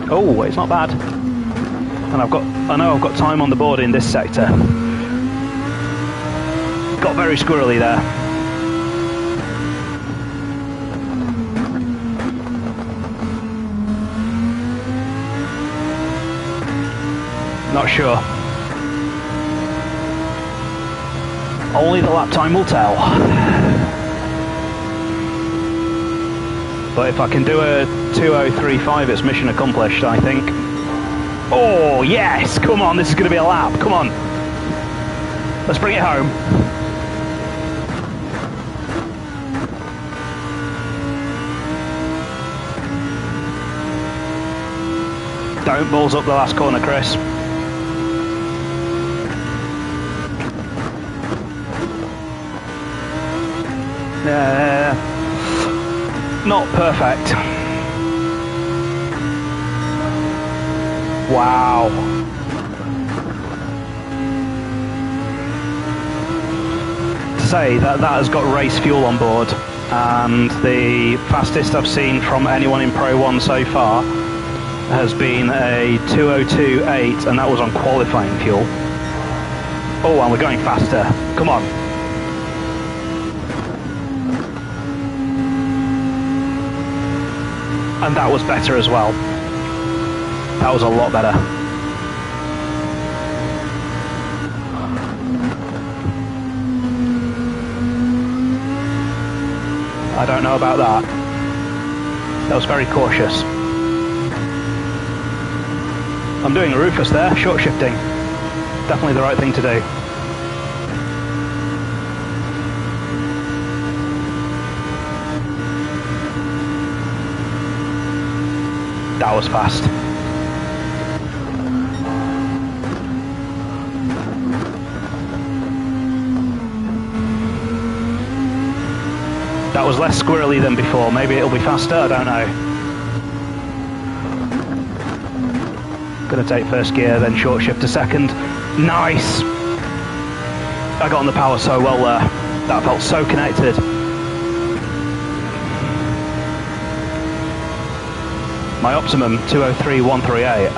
Oh, it's not bad. And I know I've got time on the board in this sector. Got very squirrely there. Not sure. Only the lap time will tell. But if I can do a 2:03.5, it's mission accomplished, I think. Oh, yes! Come on, this is going to be a lap. Come on. Let's bring it home. Don't balls up the last corner, Chris. Not perfect. Wow. say that that has got race fuel on board, and the fastest I've seen from anyone in Pro 1 so far has been a 2:02.8, and that was on qualifying fuel. Oh, and we're going faster. Come on. And that was better as well. That was a lot better. I don't know about that. That was very cautious. I'm doing a Rufus there, short shifting. Definitely the right thing to do. That was fast. That was less squirrely than before. Maybe it'll be faster, I don't know. Gonna take first gear, then short shift to second. Nice! I got on the power so well there. That felt so connected. My optimum 2:03.138.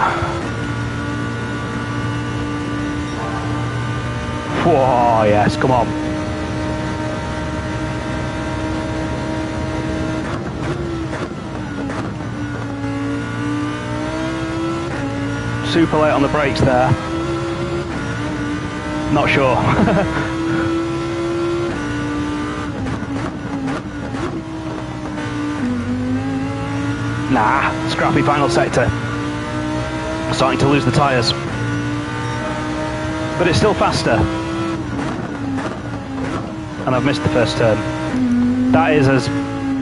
Whoa, yes, come on. Super late on the brakes there. Not sure. Nah, scrappy final sector. Starting to lose the tyres. But it's still faster. And I've missed the first turn. That is as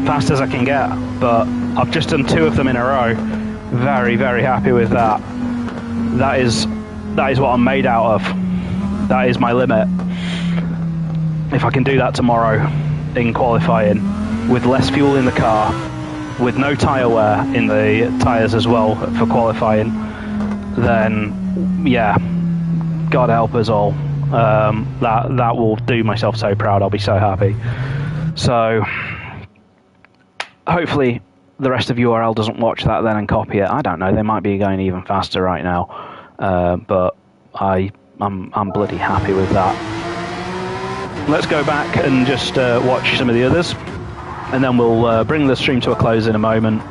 fast as I can get, but I've just done 2 of them in a row. Very, very happy with that. That is what I'm made out of. That is my limit. If I can do that tomorrow in qualifying, with less fuel in the car, with no tyre wear in the tyres as well for qualifying, then yeah, God help us all. That will do myself so proud. I'll be so happy. So hopefully the rest of URL doesn't watch that then and copy it. I don't know, they might be going even faster right now, but I'm bloody happy with that. Let's go back and just watch some of the others, and then we'll bring the stream to a close in a moment.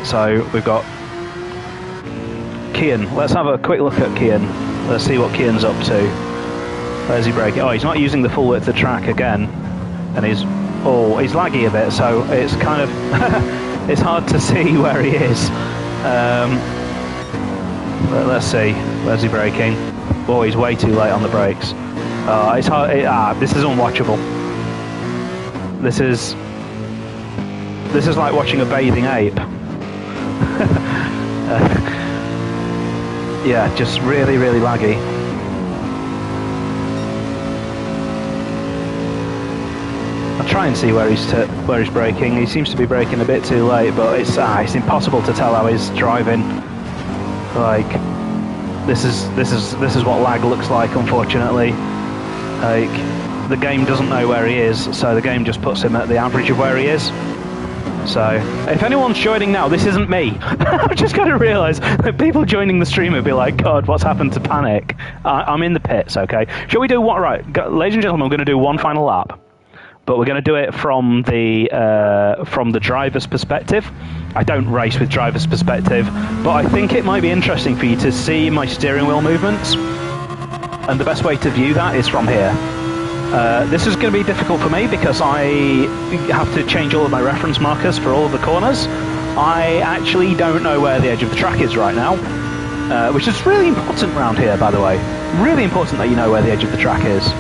So we've got Kian. Let's have a quick look at Kian. Let's see what Kian's up to. Where's he braking? Oh, he's not using the full width of track again, and he's laggy a bit, so it's kind of it's hard to see where he is. But let's see, where's he braking? Oh, he's way too late on the brakes. It's hard. This is unwatchable. This is like watching a bathing ape. Yeah, just really, really laggy. I'll try and see where he's braking. He seems to be braking a bit too late, but it's impossible to tell how he's driving. Like, this is what lag looks like, unfortunately. Like, the game doesn't know where he is, so the game just puts him at the average of where he is. So, if anyone's joining now, this isn't me. I've just got to realise that people joining the stream would be like, God, what's happened to Panic? I'm in the pits, okay? Shall we do what? Right, ladies and gentlemen, we're going to do one final lap. But we're going to do it from the driver's perspective. I don't race with driver's perspective, but I think it might be interesting for you to see my steering wheel movements. And the best way to view that is from here. This is going to be difficult for me because I have to change all of my reference markers for all of the corners. I actually don't know where the edge of the track is right now, which is really important around here, by the way. Really important that you know where the edge of the track is.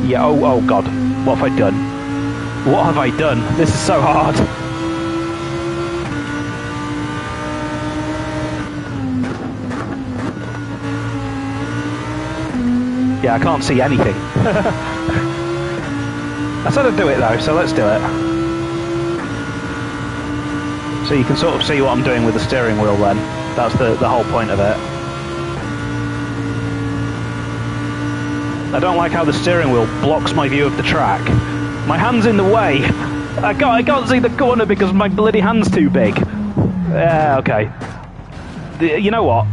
Yeah, oh God, what have I done? What have I done? This is so hard. Yeah, I can't see anything. I said I'd do it though, so let's do it. So you can sort of see what I'm doing with the steering wheel then. That's the whole point of it. I don't like how the steering wheel blocks my view of the track. My hand's in the way. I can't see the corner because my bloody hand's too big. Yeah, okay. You know what?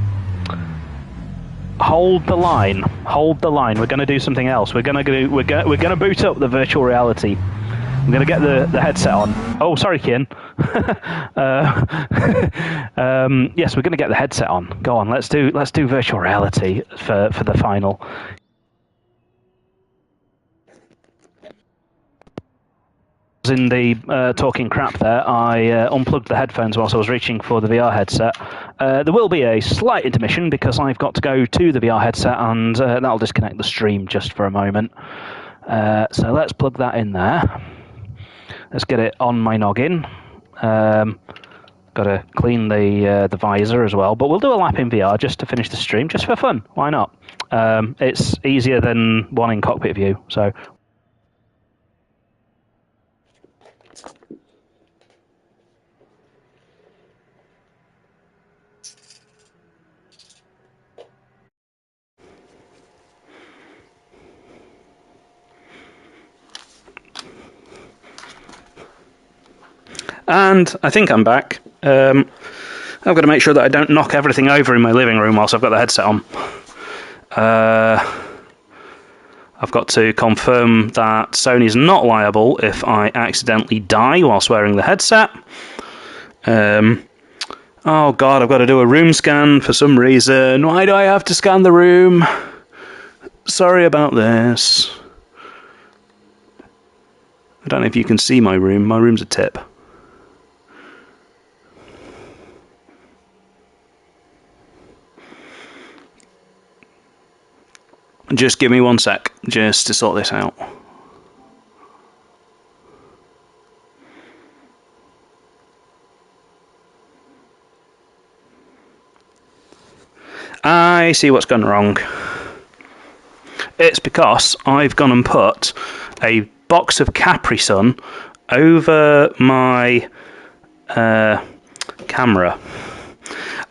Hold the line. Hold the line. We're going to do something else. We're going to boot up the virtual reality. I'm going to get the headset on. Oh, sorry, Kian. Yes, we're going to get the headset on. Go on, let's do virtual reality for the final. In the talking crap there, I unplugged the headphones whilst I was reaching for the VR headset. There will be a slight intermission because I've got to go to the VR headset, and that'll disconnect the stream just for a moment. So let's plug that in there. Let's get it on my noggin. Got to clean the visor as well, but we'll do a lap in VR just to finish the stream, just for fun. Why not? It's easier than one in cockpit view, so. And I think I'm back. I've got to make sure that I don't knock everything over in my living room whilst I've got the headset on. I've got to confirm that Sony's not liable if I accidentally die whilst wearing the headset. Oh god, I've got to do a room scan for some reason. Why do I have to scan the room? Sorry about this. I don't know if you can see my room. My room's a tip. Just give me 1 sec, just to sort this out. I see what's gone wrong. It's because I've gone and put a box of Capri Sun over my camera.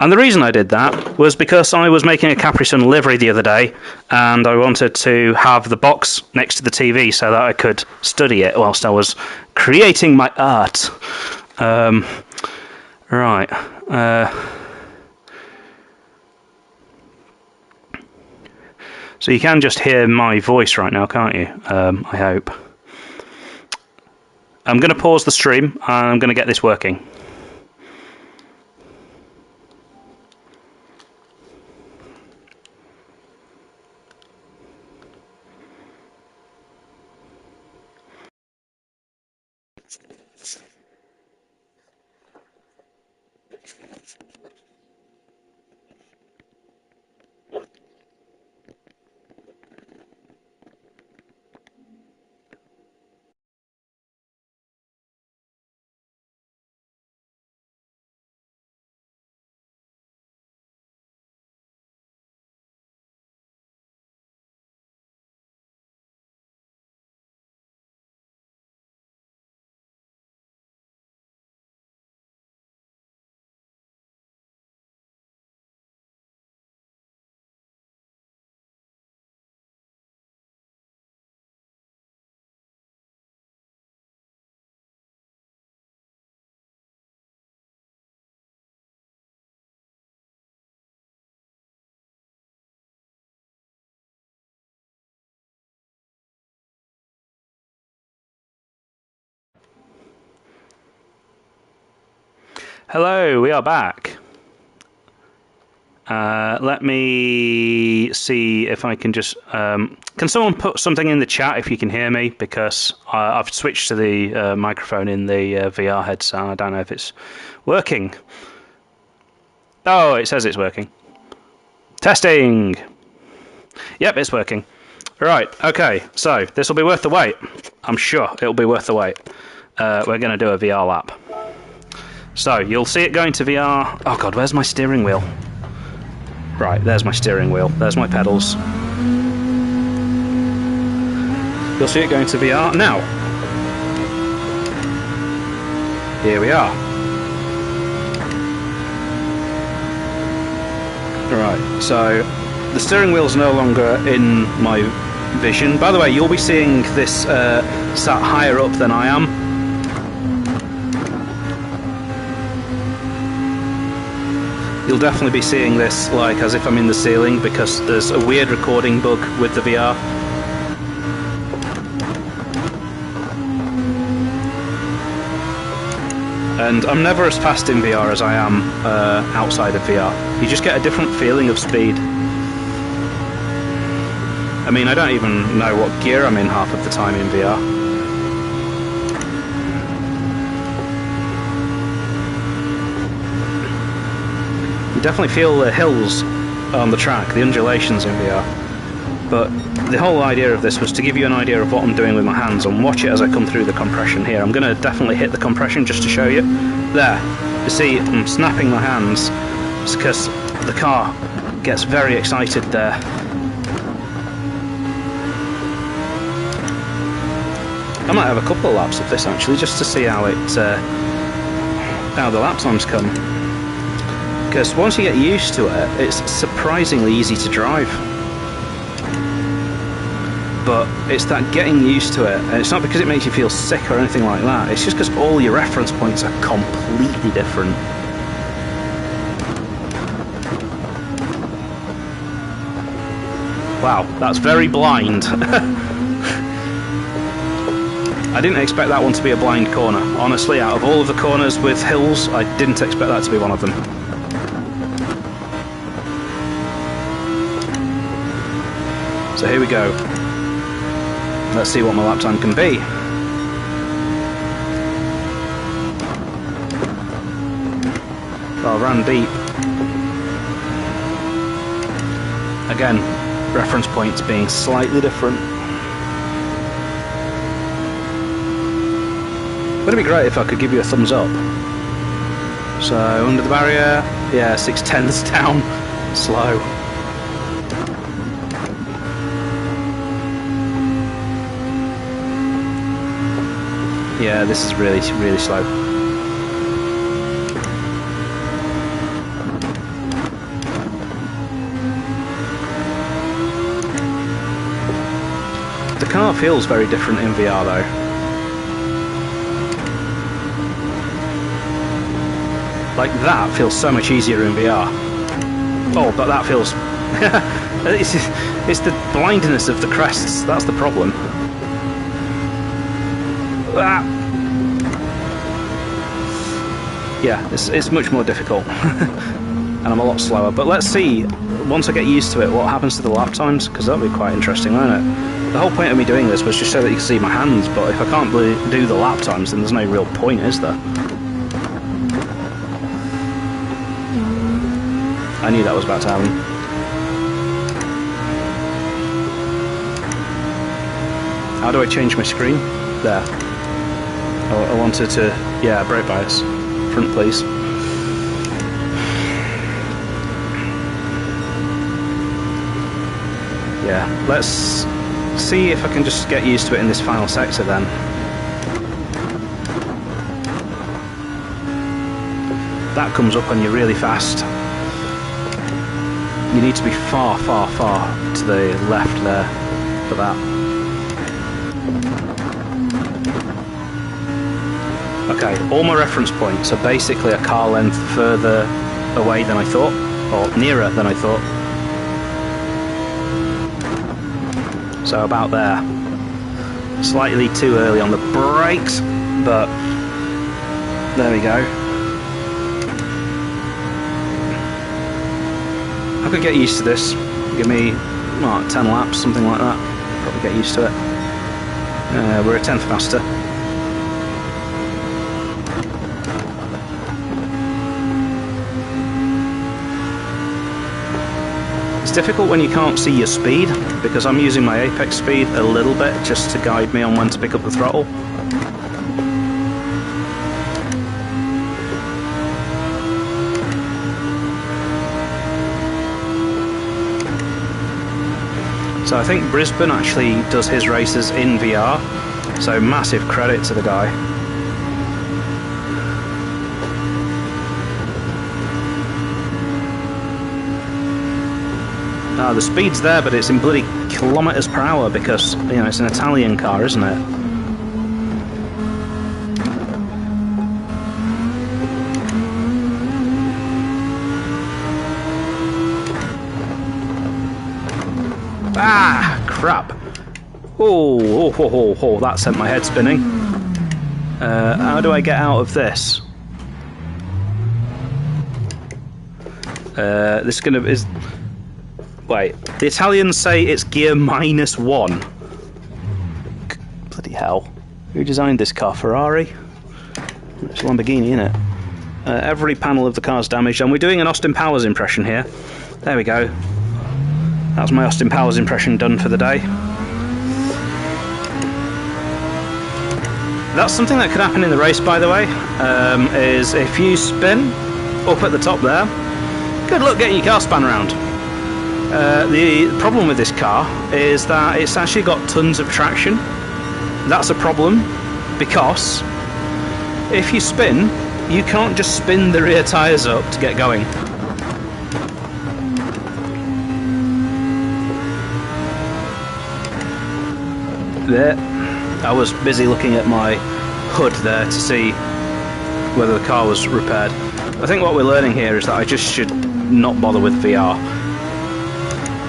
And the reason I did that was because I was making a Capri Sun livery the other day, and I wanted to have the box next to the TV so that I could study it whilst I was creating my art. Right. So you can just hear my voice right now, can't you? I hope. I'm going to pause the stream, and I'm going to get this working. Hello, we are back. Let me see if I can just... can someone put something in the chat if you can hear me? Because I've switched to the microphone in the VR headset. I don't know if it's working. Oh, it says it's working. Testing! Yep, it's working. Right, okay, so this will be worth the wait. I'm sure it'll be worth the wait. We're going to do a VR lap. So, you'll see it going to VR... Oh god, where's my steering wheel? Right, there's my steering wheel. There's my pedals. You'll see it going to VR now. Here we are. Right, so the steering wheel's no longer in my vision. By the way, you'll be seeing this sat higher up than I am. You'll definitely be seeing this like as if I'm in the ceiling, because there's a weird recording bug with the VR. And I'm never as fast in VR as I am outside of VR. You just get a different feeling of speed. I mean, I don't even know what gear I'm in half of the time in VR. You definitely feel the hills on the track, the undulations in VR. But the whole idea of this was to give you an idea of what I'm doing with my hands, and watch it as I come through the compression here. I'm going to definitely hit the compression just to show you. There, you see I'm snapping my hands. It's because the car gets very excited there. I might have a couple of laps of this actually, just to see how how the lap times come. Because once you get used to it, it's surprisingly easy to drive. But it's that getting used to it, and it's not because it makes you feel sick or anything like that, it's just because all your reference points are completely different. Wow, that's very blind. I didn't expect that one to be a blind corner. Honestly, out of all of the corners with hills, I didn't expect that to be one of them. So here we go. Let's see what my lap time can be. Well, ran deep. Again, reference points being slightly different. Would it be great if I could give you a thumbs up? So, under the barrier, yeah, 6/10ths down, slow. Yeah, this is really, really slow. The car feels very different in VR though. Like that feels so much easier in VR. Oh, but that feels... it's the blindness of the crests, that's the problem. Ah. Yeah, it's much more difficult. And I'm a lot slower. But let's see, once I get used to it, what happens to the lap times, because that'll be quite interesting, won't it? The whole point of me doing this was just so that you can see my hands, but if I can't do the lap times, then there's no real point, is there? I knew that was about to happen. How do I change my screen? There. I wanted to... yeah, brake bias. Front, please. Yeah, let's see if I can just get used to it in this final sector then. That comes up on you really fast. You need to be far, far, far to the left there for that. Okay, all my reference points are basically a car length further away than I thought, or nearer than I thought. So about there. Slightly too early on the brakes, but there we go. I could get used to this. Give me, what, 10 laps, something like that. Probably get used to it. We're a 10th faster. It's difficult when you can't see your speed, because I'm using my apex speed a little bit just to guide me on when to pick up the throttle. So I think Brisbane actually does his races in VR, so massive credit to the guy. The speed's there, but it's in bloody kilometres per hour because, you know, it's an Italian car, isn't it? Ah, crap. Oh, that sent my head spinning. How do I get out of this? This is... Wait, the Italians say it's gear -1. Bloody hell. Who designed this car? Ferrari? It's a Lamborghini, isn't it? Every panel of the car's damaged, and we're doing an Austin Powers impression here. There we go. That's my Austin Powers impression done for the day. That's something that could happen in the race, by the way, is if you spin up at the top there, good luck getting your car spun around. The problem with this car is that it's actually got tons of traction. That's a problem because if you spin, you can't just spin the rear tyres up to get going. There, I was busy looking at my hood there to see whether the car was repaired. I think what we're learning here is that I just should not bother with VR.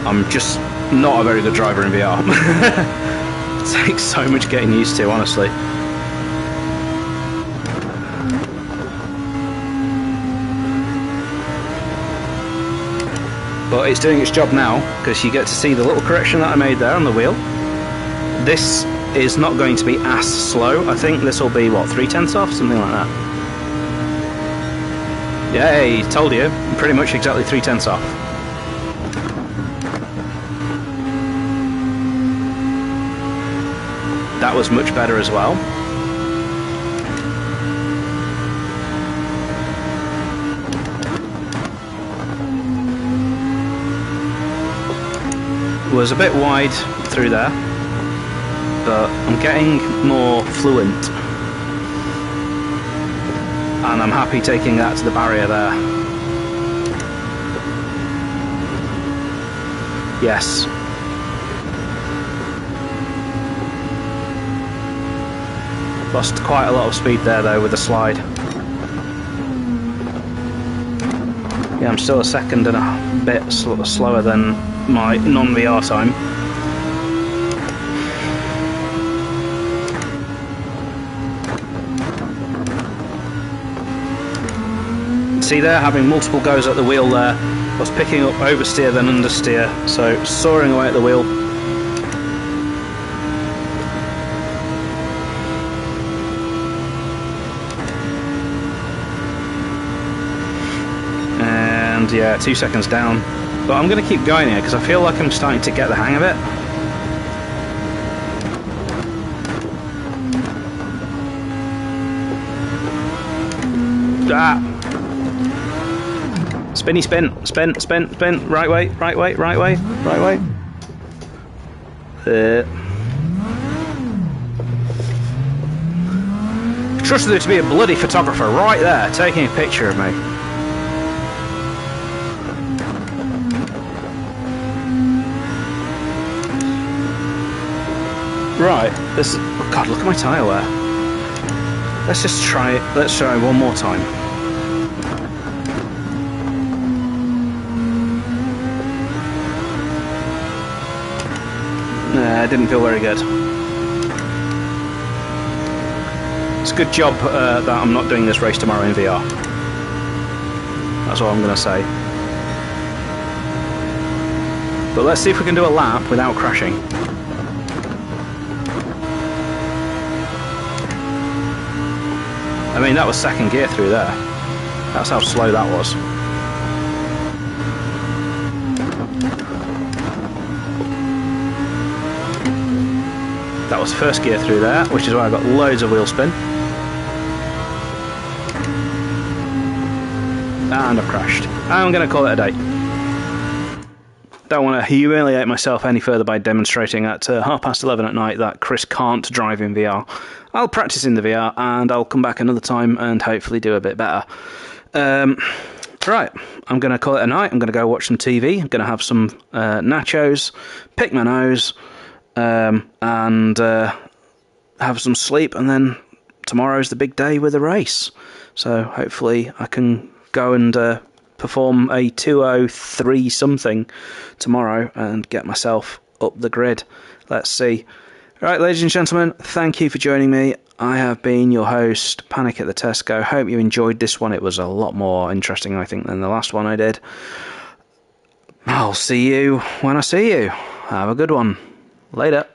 I'm just not a very good driver in VR. It takes so much getting used to, honestly. But it's doing its job now, because you get to see the little correction that I made there on the wheel. This is not going to be as slow. I think this will be, what, 3/10 off? Something like that. Yay, told you. Pretty much exactly 3/10 off. That was much better as well. Was a bit wide through there, but I'm getting more fluent, and I'm happy taking that to the barrier there. Yes. Lost quite a lot of speed there though with the slide. Yeah, I'm still a second and a bit slower than my non-VR time. See there, having multiple goes at the wheel there, I was picking up oversteer then understeer, so soaring away at the wheel. And yeah, 2 seconds down. But I'm going to keep going here because I feel like I'm starting to get the hang of it. Ah! Spinny spin, spin, spin, spin, right way, right way, right way, right way. Trusted there to be a bloody photographer right there taking a picture of me. Right, this. Oh God, look at my tyre wear. Let's try one more time. Nah, it didn't feel very good. It's a good job that I'm not doing this race tomorrow in VR. That's all I'm going to say. But let's see if we can do a lap without crashing. I mean, that was second gear through there. That's how slow that was. That was first gear through there, which is why I got loads of wheel spin. And I've crashed. I'm going to call it a day. Don't want to humiliate myself any further by demonstrating at 11:30 at night that Chris can't drive in VR. I'll practice in the VR and I'll come back another time and hopefully do a bit better. Right, I'm going to call it a night. I'm going to go watch some TV. I'm going to have some nachos, pick my nose, and have some sleep. And then tomorrow's the big day with a race. So hopefully I can go and perform a 2:03 something tomorrow and get myself up the grid. Let's see. Right, ladies and gentlemen, thank you for joining me. I have been your host, Panic at the Tesco. Hope you enjoyed this one. It was a lot more interesting, I think, than the last one I did. I'll see you when I see you. Have a good one. Later.